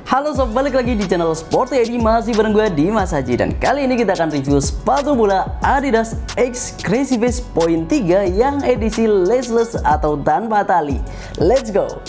Halo sob, balik lagi di channel Sporty ID, masih bareng gue Dimas Haji. Dan kali ini kita akan review sepatu bola Adidas X Crazy Vest Point 3 yang edisi laceless atau tanpa tali. Let's go!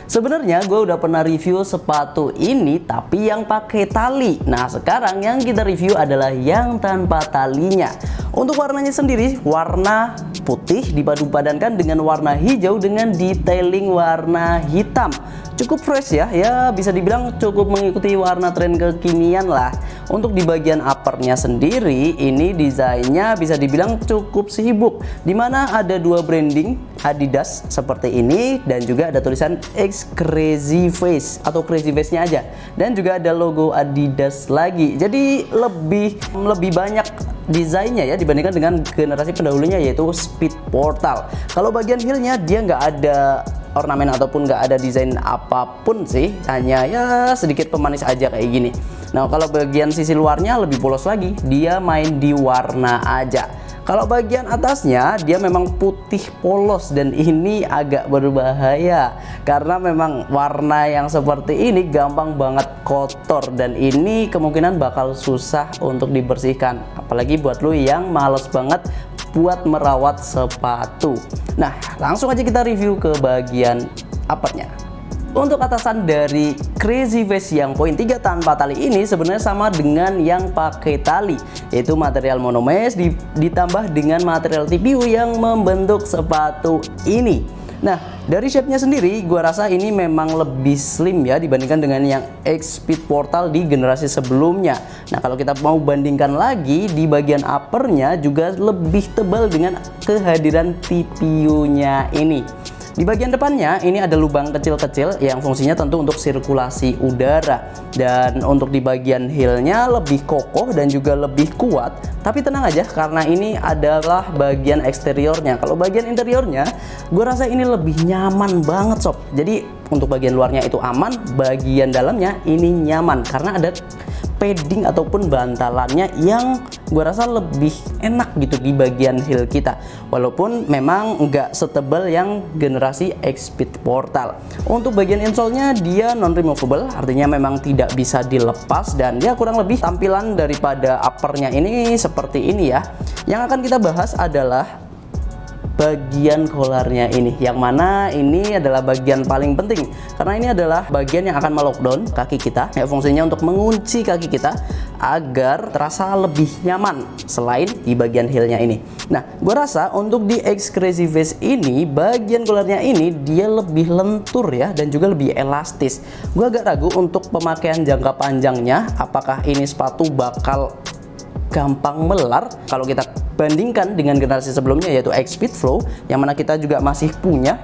Sebenarnya gue udah pernah review sepatu ini tapi yang pakai tali. Nah sekarang yang kita review adalah yang tanpa talinya. Untuk warnanya sendiri warna putih dipadu-padankan dengan warna hijau dengan detailing warna hitam. Cukup fresh ya, bisa dibilang cukup mengikuti warna tren kekinian lah. Untuk di bagian uppernya sendiri ini desainnya bisa dibilang cukup sibuk, dimana ada dua branding Adidas seperti ini dan juga ada tulisan X Crazy Vest atau Crazy Vest-nya aja, dan juga ada logo Adidas lagi. Jadi lebih banyak desainnya ya dibandingkan dengan generasi pendahulunya yaitu Speed Portal. Kalau bagian heelnya dia nggak ada ornamen ataupun nggak ada desain apapun sih, hanya ya sedikit pemanis aja kayak gini. Nah kalau bagian sisi luarnya lebih polos lagi, dia main di warna aja. Kalau bagian atasnya dia memang putih polos dan ini agak berbahaya karena memang warna yang seperti ini gampang banget kotor dan ini kemungkinan bakal susah untuk dibersihkan, apalagi buat lu yang males banget buat merawat sepatu. Nah langsung aja kita review ke bagian uppernya. Untuk atasan dari Crazy Vest yang poin 3 tanpa tali ini sebenarnya sama dengan yang pakai tali, yaitu material monomesh ditambah dengan material TPU yang membentuk sepatu ini. Nah dari shape-nya sendiri gua rasa ini memang lebih slim ya dibandingkan dengan yang X Speed Portal di generasi sebelumnya. Nah kalau kita mau bandingkan lagi di bagian uppernya juga lebih tebal dengan kehadiran TPU-nya ini. Di bagian depannya ini ada lubang kecil-kecil yang fungsinya tentu untuk sirkulasi udara, dan untuk di bagian heelnya lebih kokoh dan juga lebih kuat. Tapi tenang aja karena ini adalah bagian eksteriornya. Kalau bagian interiornya gue rasa ini lebih nyaman banget sob. Jadi untuk bagian luarnya itu aman, bagian dalamnya ini nyaman karena ada padding ataupun bantalannya yang gue rasa lebih enak gitu di bagian heel kita, walaupun memang nggak setebal yang generasi X Speed Portal. Untuk bagian insole-nya dia non removable, artinya memang tidak bisa dilepas, dan dia kurang lebih tampilan daripada uppernya ini seperti ini ya. Yang akan kita bahas adalah bagian kolarnya ini, yang mana ini adalah bagian paling penting karena ini adalah bagian yang akan melockdown kaki kita ya, fungsinya untuk mengunci kaki kita agar terasa lebih nyaman selain di bagian heelnya ini. Nah gue rasa untuk di X Crazy Vest ini bagian kolarnya ini dia lebih lentur ya dan juga lebih elastis. Gue agak ragu untuk pemakaian jangka panjangnya, apakah ini sepatu bakal gampang melar kalau kita bandingkan dengan generasi sebelumnya yaitu X Speed Flow, yang mana kita juga masih punya.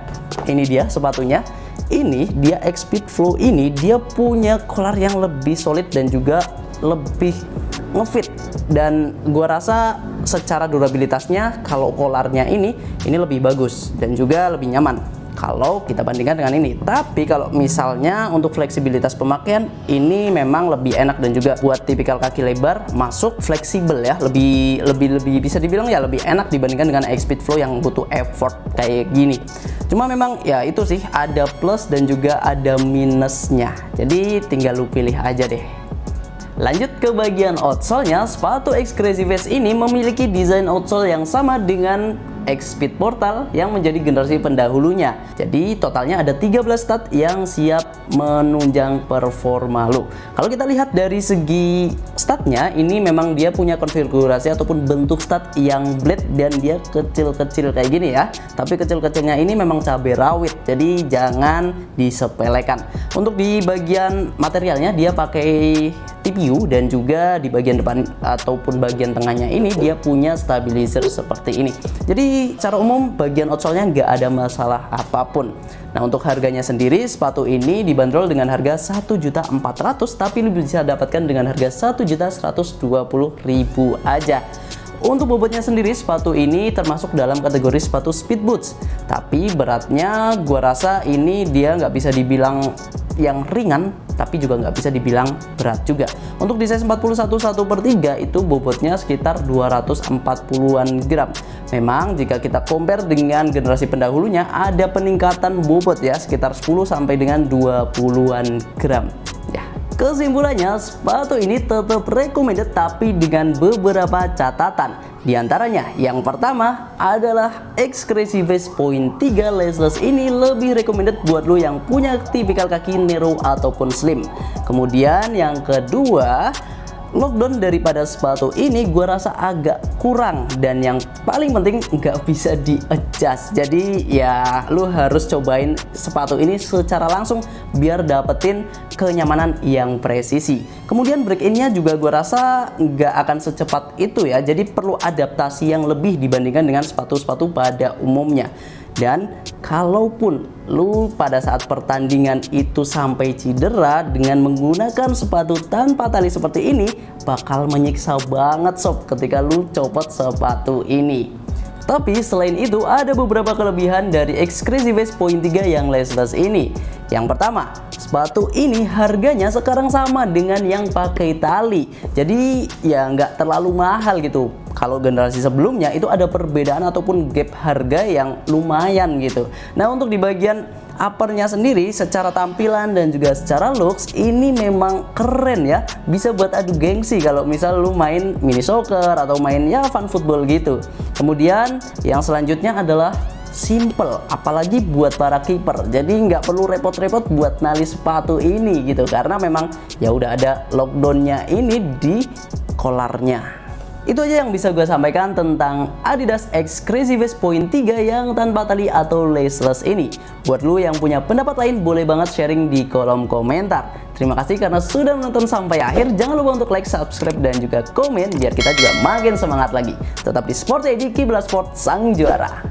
Ini dia sepatunya, ini dia X Speed Flow, ini dia punya kolar yang lebih solid dan juga lebih ngefit, dan gua rasa secara durabilitasnya kalau kolarnya ini lebih bagus dan juga lebih nyaman kalau kita bandingkan dengan ini. Tapi kalau misalnya untuk fleksibilitas pemakaian ini memang lebih enak dan juga buat tipikal kaki lebar masuk fleksibel ya, lebih bisa dibilang ya lebih enak dibandingkan dengan X Speed Flow yang butuh effort kayak gini. Cuma memang ya itu sih ada plus dan juga ada minusnya, jadi tinggal lu pilih aja deh. Lanjut ke bagian outsole-nya, sepatu X Crazy Vest ini memiliki desain outsole yang sama dengan X Speed Portal yang menjadi generasi pendahulunya. Jadi totalnya ada 13 stud yang siap menunjang performa lo. Kalau kita lihat dari segi statnya, ini memang dia punya konfigurasi ataupun bentuk stud yang blade dan dia kecil-kecil kayak gini ya. Tapi kecil-kecilnya ini memang cabai rawit, jadi jangan disepelekan. Untuk di bagian materialnya dia pakai TPU dan juga di bagian depan ataupun bagian tengahnya ini dia punya stabilizer seperti ini. Jadi secara umum bagian outsole-nya nggak ada masalah apapun. Nah untuk harganya sendiri sepatu ini dibanderol dengan harga 1.400.000, tapi lu bisa dapatkan dengan harga 1.120.000 aja. Untuk bobotnya sendiri sepatu ini termasuk dalam kategori sepatu speed boots, tapi beratnya gua rasa ini dia nggak bisa dibilang yang ringan tapi juga nggak bisa dibilang berat juga. Untuk di size 41 1/3 itu bobotnya sekitar 240-an gram. Memang jika kita compare dengan generasi pendahulunya ada peningkatan bobot ya sekitar 10 sampai dengan 20-an gram. Ya, kesimpulannya sepatu ini tetap recommended tapi dengan beberapa catatan. Di antaranya, yang pertama adalah Exclusive Vest Point 3 laceless ini lebih recommended buat lo yang punya tipikal kaki narrow ataupun slim. Kemudian yang kedua, lockdown daripada sepatu ini gue rasa agak kurang, dan yang paling penting nggak bisa di adjust. Jadi ya lu harus cobain sepatu ini secara langsung biar dapetin kenyamanan yang presisi. Kemudian break innya juga gue rasa nggak akan secepat itu ya, jadi perlu adaptasi yang lebih dibandingkan dengan sepatu-sepatu pada umumnya. Dan kalaupun lu pada saat pertandingan itu sampai cedera dengan menggunakan sepatu tanpa tali seperti ini, bakal menyiksa banget sob ketika lu copot sepatu ini. Tapi selain itu ada beberapa kelebihan dari Exclusive Vest Point 3 yang laceless ini. Yang pertama, sepatu ini harganya sekarang sama dengan yang pakai tali. Jadi ya nggak terlalu mahal gitu. Kalau generasi sebelumnya itu ada perbedaan ataupun gap harga yang lumayan gitu. Nah, untuk di bagian uppernya sendiri secara tampilan dan juga secara looks ini memang keren ya. Bisa buat adu gengsi kalau misal lu main mini soccer atau main ya fun football gitu. Kemudian yang selanjutnya adalah simple, apalagi buat para kiper. Jadi nggak perlu repot-repot buat nali sepatu ini gitu, karena memang ya udah ada lockdownnya ini di kolarnya. Itu aja yang bisa gue sampaikan tentang Adidas Exclusive Vest Point 3 yang tanpa tali atau laceless ini. Buat lu yang punya pendapat lain, boleh banget sharing di kolom komentar. Terima kasih karena sudah menonton sampai akhir. Jangan lupa untuk like, subscribe, dan juga komen biar kita juga makin semangat lagi. Tetap di Sport ID, Kiblat Sport, sang juara.